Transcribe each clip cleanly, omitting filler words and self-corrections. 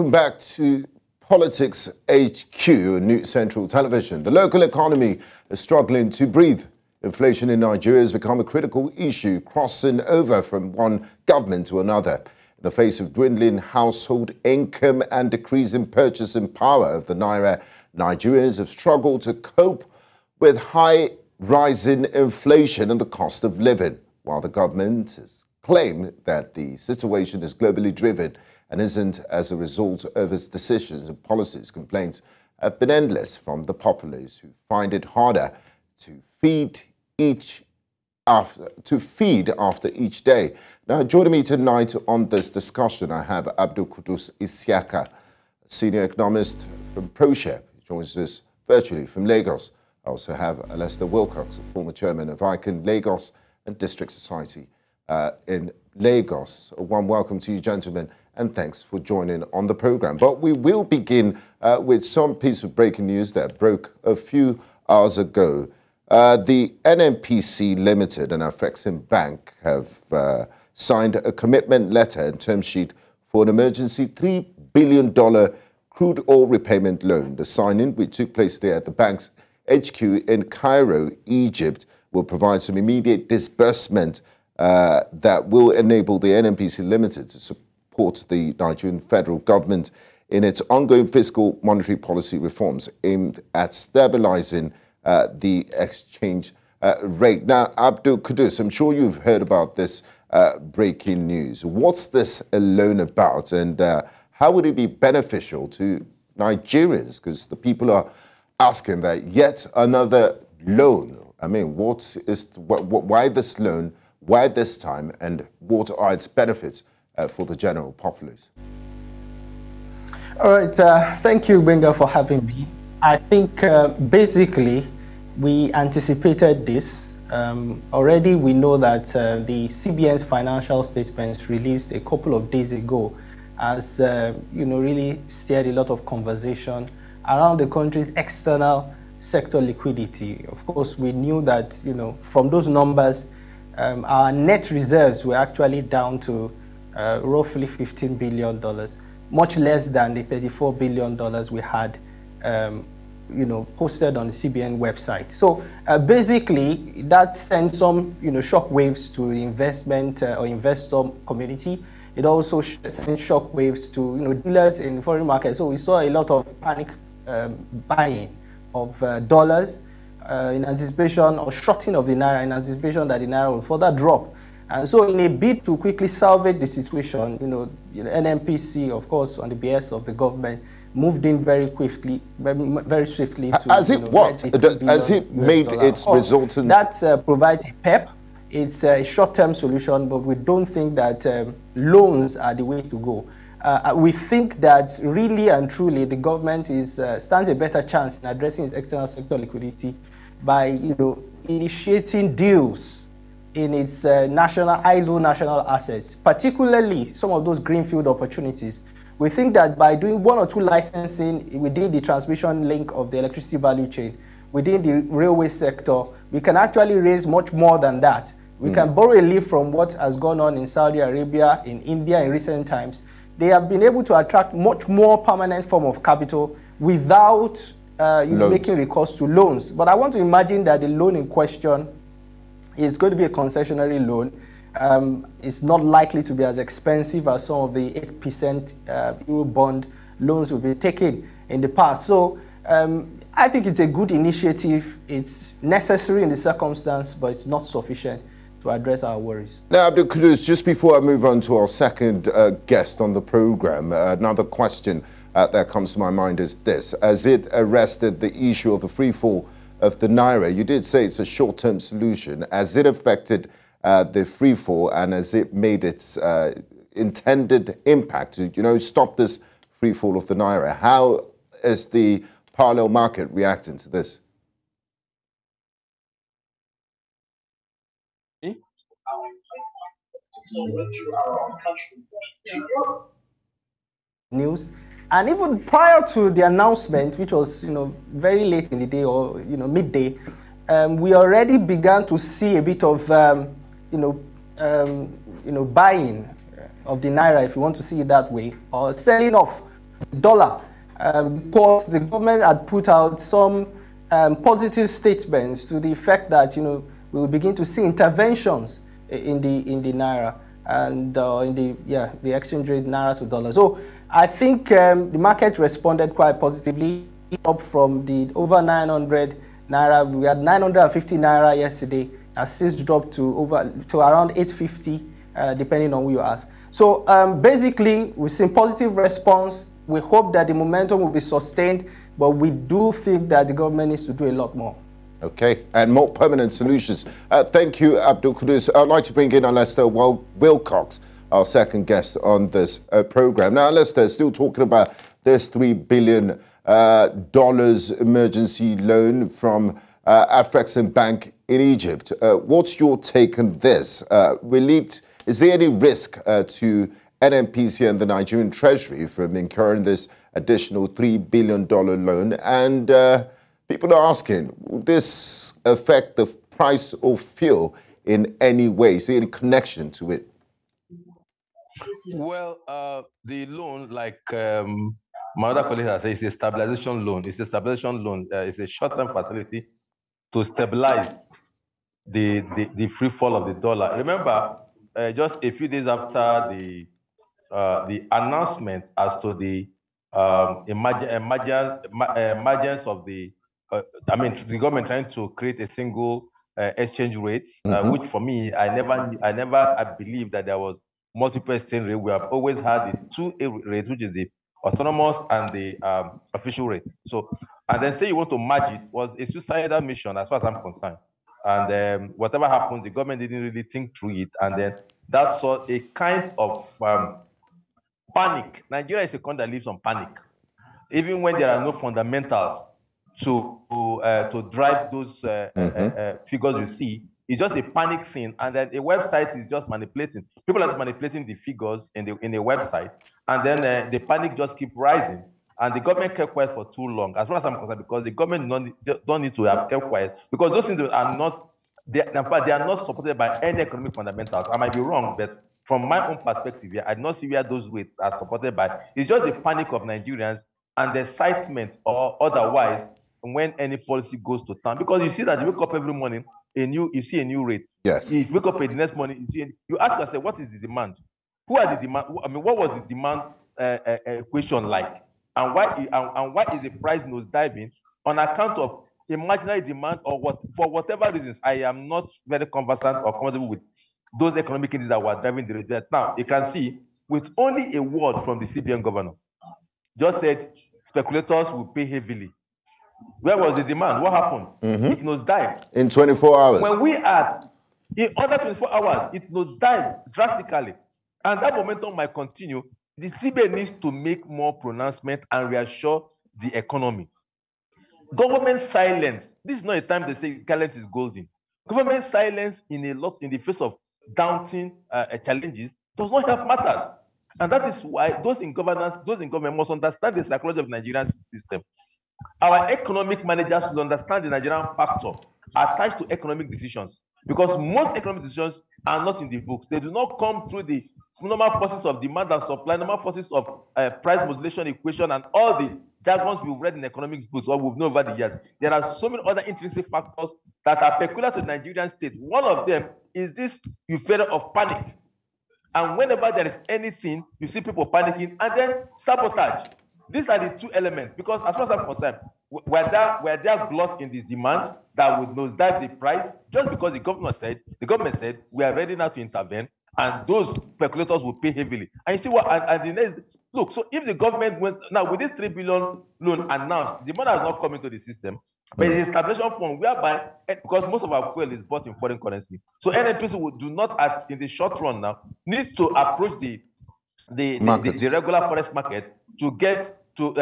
Welcome back to Politics HQ, New Central Television. The local economy is struggling to breathe. Inflation in Nigeria has become a critical issue, crossing over from one government to another. In the face of dwindling household income and decreasing purchasing power of the Naira, Nigerians have struggled to cope with high rising inflation and the cost of living, while the government has claimed that the situation is globally driven and isn't as a result of its decisions and policies. Complaints have been endless from the populace, who find it harder to feed after each day. Now, joining me tonight on this discussion, I have Abdul Kudus Isiaka, senior economist from ProShare, who joins us virtually from Lagos. I also have Lester Wilcox, a former chairman of ICANN Lagos and District Society in Lagos. A warm welcome to you, gentlemen, and thanks for joining on the program. But we will begin with some piece of breaking news that broke a few hours ago. The NNPC Limited and Afrexim Bank have signed a commitment letter and term sheet for an emergency $3 billion crude oil repayment loan. The signing, which took place there at the bank's HQ in Cairo, Egypt, will provide some immediate disbursement that will enable the NNPC Limited to support the Nigerian federal government in its ongoing fiscal monetary policy reforms aimed at stabilizing the exchange rate. Now, Abdul Kudus, I'm sure you've heard about this breaking news. What's this loan about, and how would it be beneficial to Nigerians? Because the people are asking that yet another loan. I mean, why this loan? Why this time, and what are its benefits for the general populace? All right, thank you, Benga, for having me. I think basically we anticipated this. Already we know that the CBN's financial statements released a couple of days ago has really stirred a lot of conversation around the country's external sector liquidity. Of course, we knew that from those numbers, our net reserves were actually down to roughly $15 billion, much less than the $34 billion we had, posted on the CBN website. So basically, that sent some, shock waves to the investment or investor community. It also sent shock waves to, dealers in foreign markets. So we saw a lot of panic buying of dollars in anticipation, or shorting of the Naira in anticipation that the Naira will further drop. And so in a bid to quickly salvage the situation, NNPC, of course, on the behest of the government, moved in very swiftly to... Has it what? Has it made its resultant... That provides a PEP. It's a short-term solution, but we don't think that loans are the way to go. We think that really and truly the government stands a better chance in addressing its external sector liquidity by initiating deals in its idle national assets, particularly some of those greenfield opportunities. We think that by doing one or two licensing within the transmission link of the electricity value chain, within the railway sector, we can actually raise much more than that. We can borrow a leaf from what has gone on in Saudi Arabia, in India in recent times. They have been able to attract much more permanent form of capital without making recourse to loans. But I want to imagine that the loan in question is going to be a concessionary loan. It's not likely to be as expensive as some of the 8% Euro bond loans we've been taking in the past. So I think it's a good initiative. It's necessary in the circumstance, but it's not sufficient to address our worries. Now, Abdul Kudus, just before I move on to our second guest on the program, another question that comes to my mind is this. As it arrested the issue of the free fall of the Naira, you did say it's a short-term solution. Has it affected the free fall, and has it made its intended impact to, stop this free fall of the Naira? How is the parallel market reacting to this? News, and even prior to the announcement, which was very late in the day, or midday, we already began to see a bit of buying of the Naira, if you want to see it that way, or selling off dollar. Because the government had put out some positive statements to the effect that we will begin to see interventions in the naira and in the exchange rate naira to dollar. So I think the market responded quite positively, up from the over 900 naira. We had 950 naira yesterday, has since dropped to around 850, depending on who you ask. So basically, we've seen positive response. We hope that the momentum will be sustained, but we do think that the government needs to do a lot more. Okay, and more permanent solutions. Thank you, Abdul Kudus. I'd like to bring in Lester Wilcox, our second guest on this program. Now, Lester, still talking about this $3 billion emergency loan from Afrexim Bank in Egypt. What's your take on this? Is there any risk to NNPC and the Nigerian Treasury from incurring this additional $3 billion loan? And people are asking, will this affect the price of fuel in any way? Is there any connection to it? Well, the loan, like my other colleague has said, is a stabilization loan. It's a stabilization loan. It's a short-term facility to stabilize the free fall of the dollar. Remember, just a few days after the announcement as to the emergence of the government trying to create a single exchange rate, which for me, I never believed that there was multiple exchange rate. We have always had the two rates, which is the autonomous and the official rate. So, and then say you want to merge it, was a suicidal mission as far as I'm concerned. And whatever happened, the government didn't really think through it, and then that saw a kind of panic. Nigeria is a country that lives on panic, even when there are no fundamentals to drive those figures you see. It's just a panic thing, and then a website is just manipulating. People are just manipulating the figures in the website, and then the panic just keep rising. And the government kept quiet for too long, as far as I'm concerned, because the government don't need to have kept quiet, because those things are not. They are not supported by any economic fundamentals. I might be wrong, but from my own perspective here, I do not see where those rates are supported by. It's just the panic of Nigerians and the excitement or otherwise when any policy goes to town. Because you see that you wake up every morning, you see a new rate. Yes. You wake up the next morning, you ask yourself, what is the demand? Who are the demand? I mean, what was the demand equation like? And why is the price nose diving on account of imaginary demand or what, for whatever reasons? I am not very conversant or comfortable with those economic indices that were driving the rate. Now, you can see with only a word from the CBN governor, just said speculators will pay heavily. Where was the demand? What happened? It nosedived. In 24 hours. When we had, in under 24 hours, it nosedived drastically. And that momentum might continue. The CBN needs to make more pronouncement and reassure the economy. Government silence. This is not a time to say silence is golden. Government silence in the face of daunting challenges does not help matters. And that is why those in government must understand the psychology of the Nigerian system. Our economic managers should understand the Nigerian factor attached to economic decisions, because most economic decisions are not in the books. They do not come through the normal process of demand and supply, normal process of price modulation equation, and all the jargons we've read in economics books or we've known over the years. There are so many other intrinsic factors that are peculiar to the Nigerian state. One of them is this euphoria of panic. And whenever there is anything, you see people panicking and then sabotage. These are the two elements, because as far as I'm concerned, were there glut in the demand that would nosedive the price just because the government said we are ready now to intervene, and those speculators will pay heavily. And you see what? And the next look. So if the government went now with this $3 billion loan announced, the money has not come into the system, but it's a stabilization fund whereby, because most of our fuel is bought in foreign currency, so NNPC do not in the short run now need to approach the regular forex market to get to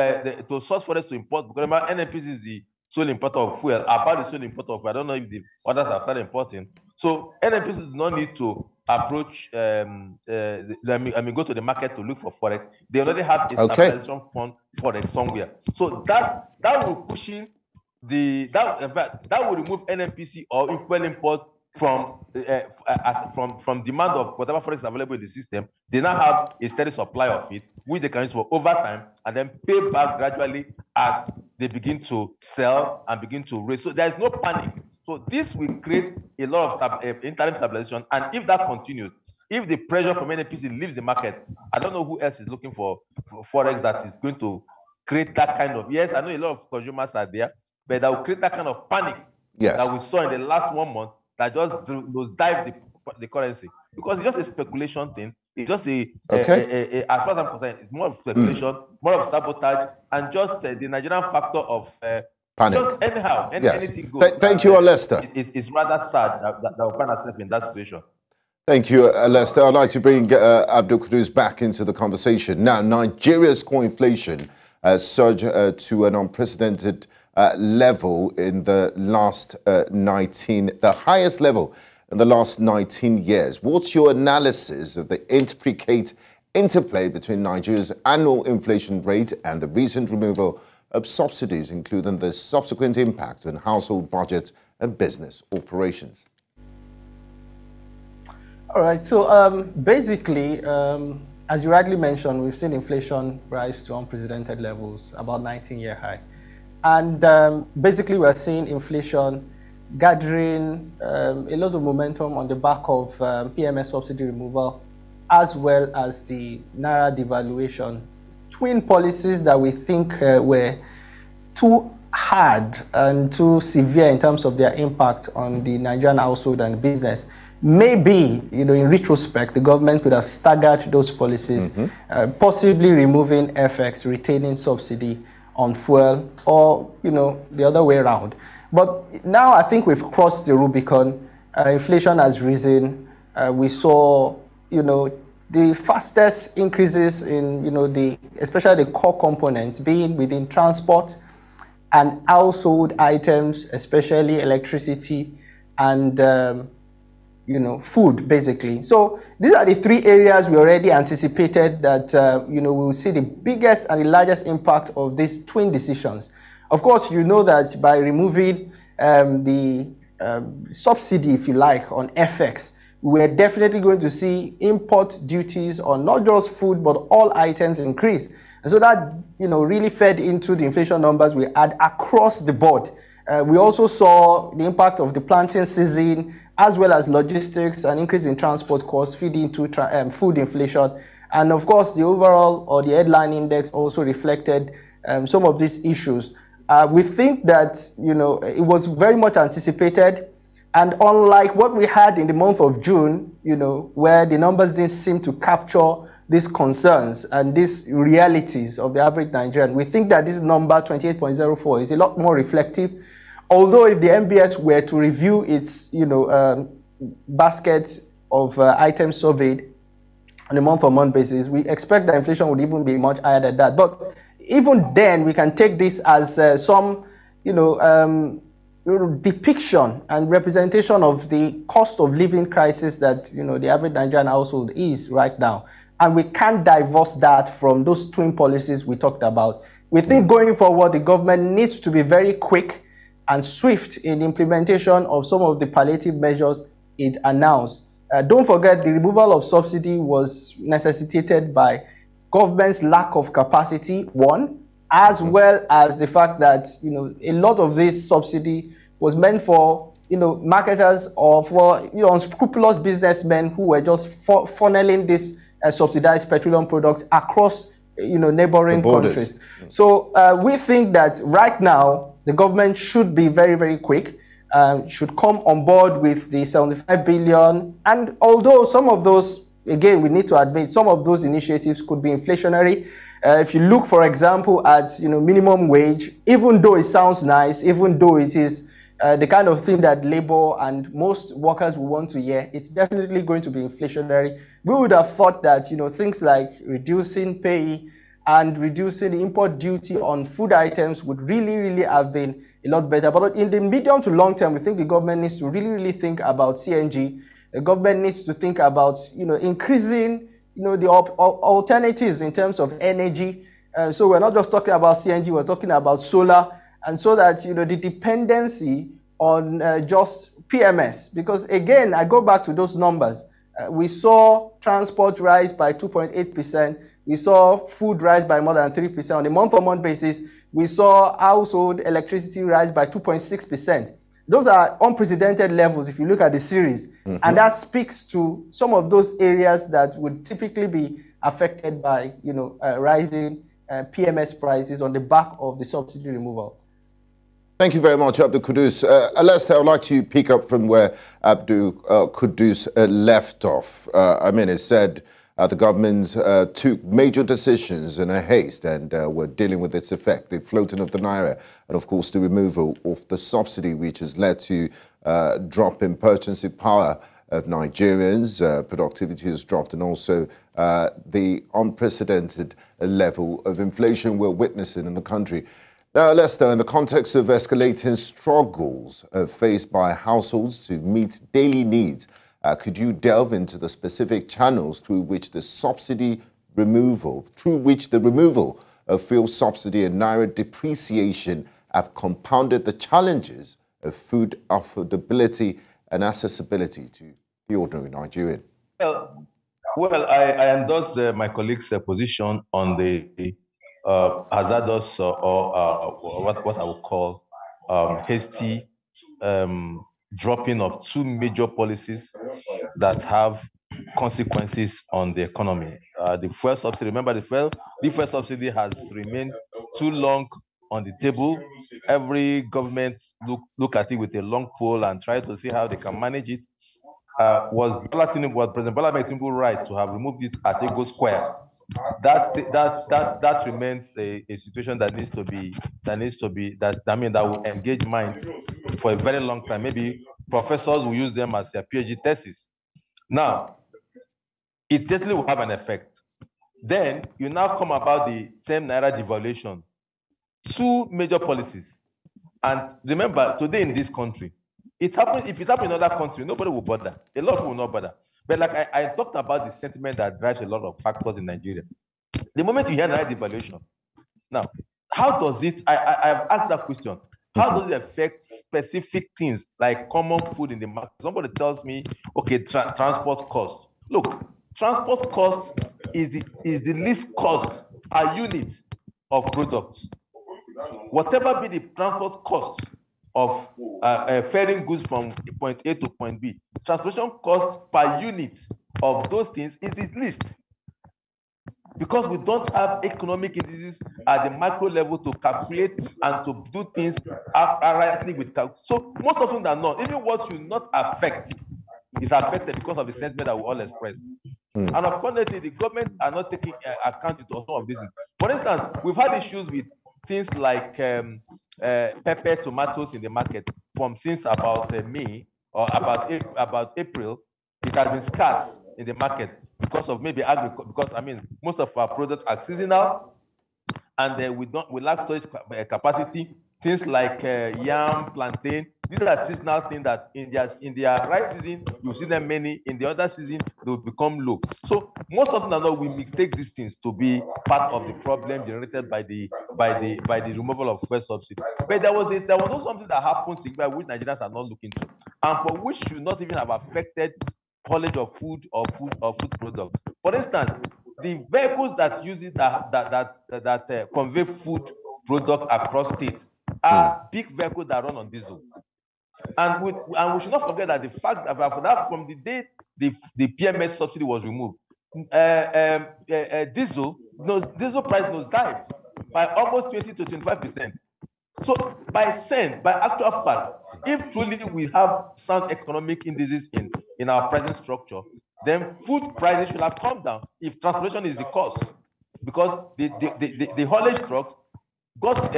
source forex to import. Because remember, NNPC is the sole importer of fuel. About the sole importer of fuel, I don't know if the others have started importing. So NNPC does not need to approach. Go to the market to look for forex. They already have a stabilization fund forex somewhere. So that will push in that will remove NNPC or fuel import from from demand of whatever forex is available in the system. They now have a steady supply of it, which they can use for overtime and then pay back gradually as they begin to sell and begin to raise. So there is no panic. So this will create a lot of interim stabilization. And if that continues, if the pressure from NNPC leaves the market, I don't know who else is looking for forex that is going to create that kind of, yes, I know a lot of consumers are there, but that will create that kind of panic that we saw in the last 1 month that just dive the currency, because it's just a speculation thing. It's just as far as I'm concerned, it's more of speculation, more of sabotage, and just the Nigerian factor of panic. Just anyhow, anything goes. Thank you, Lester. It's rather sad that we find ourselves in that situation. Thank you, Lester. I'd like to bring Abdul Qudus back into the conversation. Now, Nigeria's core inflation surged to an unprecedented level in the last the highest level in the last 19 years. What's your analysis of the intricate interplay between Nigeria's annual inflation rate and the recent removal of subsidies, including the subsequent impact on household budgets and business operations? All right, so basically, as you rightly mentioned, we've seen inflation rise to unprecedented levels, about 19-year high. And basically, we're seeing inflation gathering a lot of momentum on the back of PMS subsidy removal, as well as the Naira devaluation. Twin policies that we think were too hard and too severe in terms of their impact on the Nigerian household and business. Maybe, in retrospect, the government could have staggered those policies, possibly removing FX, retaining subsidy on fuel, or, the other way around. But now I think we've crossed the Rubicon. Inflation has risen. We saw, the fastest increases in, especially the core components being within transport and household items, especially electricity and, food, basically. So these are the three areas we already anticipated that, we will see the biggest and the largest impact of these twin decisions. Of course, you know that by removing the subsidy, if you like, on FX, we're definitely going to see import duties on not just food, but all items increase. And so that, really fed into the inflation numbers we had across the board. We also saw the impact of the planting season, as well as logistics and increase in transport costs feeding into food inflation. And of course, the overall or the headline index also reflected some of these issues. We think that, it was very much anticipated. And unlike what we had in the month of June, where the numbers didn't seem to capture these concerns and these realities of the average Nigerian, we think that this number, 28.04, is a lot more reflective. Although if the MBS were to review its, basket of items surveyed on a month-on-month basis, we expect that inflation would even be much higher than that. But even then, we can take this as some, depiction and representation of the cost of living crisis that, the average Nigerian household is right now. And we can't divorce that from those twin policies we talked about. We think going forward, the government needs to be very quick and swift in the implementation of some of the palliative measures it announced. Don't forget, the removal of subsidy was necessitated by government's lack of capacity, one, as well as the fact that, a lot of this subsidy was meant for, marketers or for, unscrupulous businessmen who were just funneling this subsidized petroleum products across, neighboring countries. So we think that right now, the government should be very, very quick, should come on board with the 75 billion. And although some of those, again, we need to admit, some of those initiatives could be inflationary. If you look, for example, at minimum wage, even though it sounds nice, even though it is the kind of thing that labor and most workers will want to hear, it's definitely going to be inflationary. We would have thought that things like reducing pay and reducing the import duty on food items would really, really have been a lot better. But in the medium to long term, we think the government needs to really, really think about CNG. The government needs to think about, increasing, the alternatives in terms of energy. So we're not just talking about CNG, we're talking about solar. And so that, the dependency on just PMS, because again, I go back to those numbers. We saw transport rise by 2.8%. We saw food rise by more than 3%. On a month-on-month basis, we saw household electricity rise by 2.6%. Those are unprecedented levels if you look at the series. And that speaks to some of those areas that would typically be affected by, rising PMS prices on the back of the subsidy removal. Thank you very much, Abdul Kudus. Alesta, I'd like to pick up from where Abdul Kudus left off. It said the government took major decisions in a haste and were dealing with its effect, the floating of the Naira, and of course the removal of the subsidy, which has led to drop in purchasing power of Nigerians. Productivity has dropped, and also the unprecedented level of inflation we're witnessing in the country. Now, Lester, in the context of escalating struggles faced by households to meet daily needs, could you delve into the specific channels through which the removal of fuel subsidy and Naira depreciation have compounded the challenges of food affordability and accessibility to the ordinary Nigerian? Well, I endorse my colleague's position on the hazardous or what I would call hasty dropping of two major policies that have consequences on the economy. The fuel subsidy, remember the fuel subsidy has remained too long on the table. Every government look at it with a long pole and try to see how they can manage it. Was President Bola Tinubu right to have removed it at Ego Square? That remains a situation that will engage minds for a very long time. Maybe professors will use them as their PhD thesis. Now, it definitely will have an effect. Then you now come about the same Naira devaluation. Two major policies. And remember, today in this country, it happens. If it happens in another country, nobody will bother. A lot of people will not bother. But like I talked about the sentiment that drives a lot of factors in Nigeria. The moment you hear Naira devaluation, now, how does it? I've asked that question. How does it affect specific things like common food in the market? Somebody tells me, okay, transport cost. Look, transport cost is the least cost per unit of products. Whatever be the transport cost of ferrying goods from point A to point B, transportation cost per unit of those things is the least. Because we don't have economic indices at the macro level to calculate and to do things rightly with calculation. So most of them are not. Even what should not affect is affected because of the sentiment that we all express. And unfortunately, the government are not taking account of some of these. For instance, we've had issues with things like pepper, tomatoes in the market since about May or about April. It has been scarce in the market because of maybe agriculture. Because most of our products are seasonal, and we lack storage capacity. Things like yam, plantain. These are seasonal things that in their right season you see them many. In the other season they will become low. So most of them we mistake these things to be part of the problem generated by the removal of fuel subsidy. But there was also something that happened which Nigerians are not looking to, and for which should not even have affected haulage of food or food products. For instance, the vehicles that use it that convey food product across states are big vehicles that run on diesel. And we should not forget that the fact that from the day the PMS subsidy was removed, diesel price nosedived by almost 20 to 25%. So by actual fact, if truly we have sound economic indices in our present structure, then food prices should have come down if transportation is the cost, because the haulage trucks got.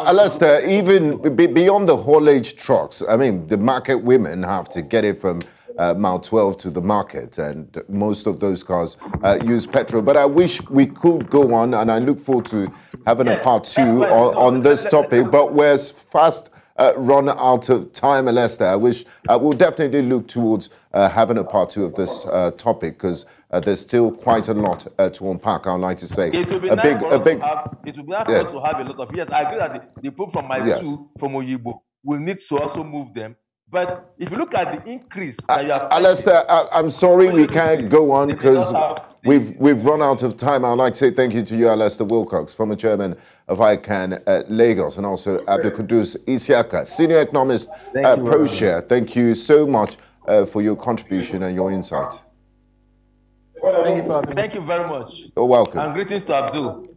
Alesta, even beyond the haulage trucks, the market women have to get it from Mile 12 to the market, and most of those cars use petrol. But I wish we could go on, and I look forward to having a part two on this topic. But we're fast run out of time, Alesta. I wish we'll definitely look towards having a part two of this topic, because there's still quite a lot to unpack. I'd like to say it would be nice for us to have a lot of. Yes, I agree that the poop from my two from Oyibo will need to also move them. But if you look at the increase that you have, Alistair, I'm sorry we can't go on because we've run out of time. I'd like to say thank you to you, Alistair Wilcox, former chairman of ICANN Lagos, and also Abdul Kudus Isiaka, senior economist at ProShare. Thank you so much for your contribution and your insight. Thank you for having me. Thank you very much. You're welcome. And greetings to Abdul.